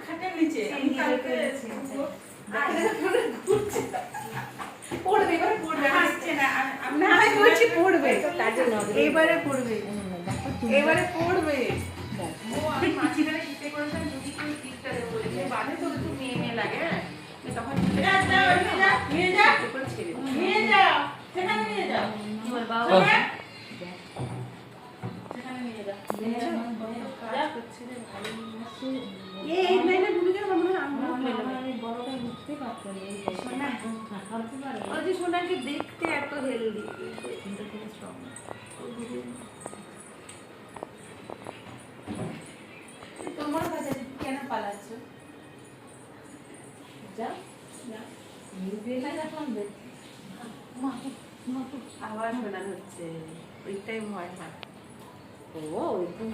খাটের নিচে আমি কালকে পড়বে এবারে পড়বে আসছে না না আমি বলছি পড়বে তার জন্য এবারে পড়বে এবারে পড়বে ও আমি মাছি ধরে শীতে করেছিলাম যদি কেউ টিপটা দেবো বলে যে বাঁধে তো একটু মেয়ে মেয়ে লাগে হ্যাঁ তখন নিয়ে যাও নিয়ে যাও সেখানে নিয়ে যাও তোমার বাবা সেখানে নিয়ে যাও কাজ করছে রে ভাই এই লাইনে ঢুকে গেল মনে হয় আমি বড়টা বুঝতে পারতাম এই সোনা খাওয়াতে পারে ওই যে সোনাকে দেখতে এত হেলদি কিন্তু খুব স্ট্রং তোমার কাছে কেন পালাচ্ছ যা নিউজে দেখলাম দেখ আওয়াজ শোনা হচ্ছে ওইটাই ভয় হয় ও ওইরকম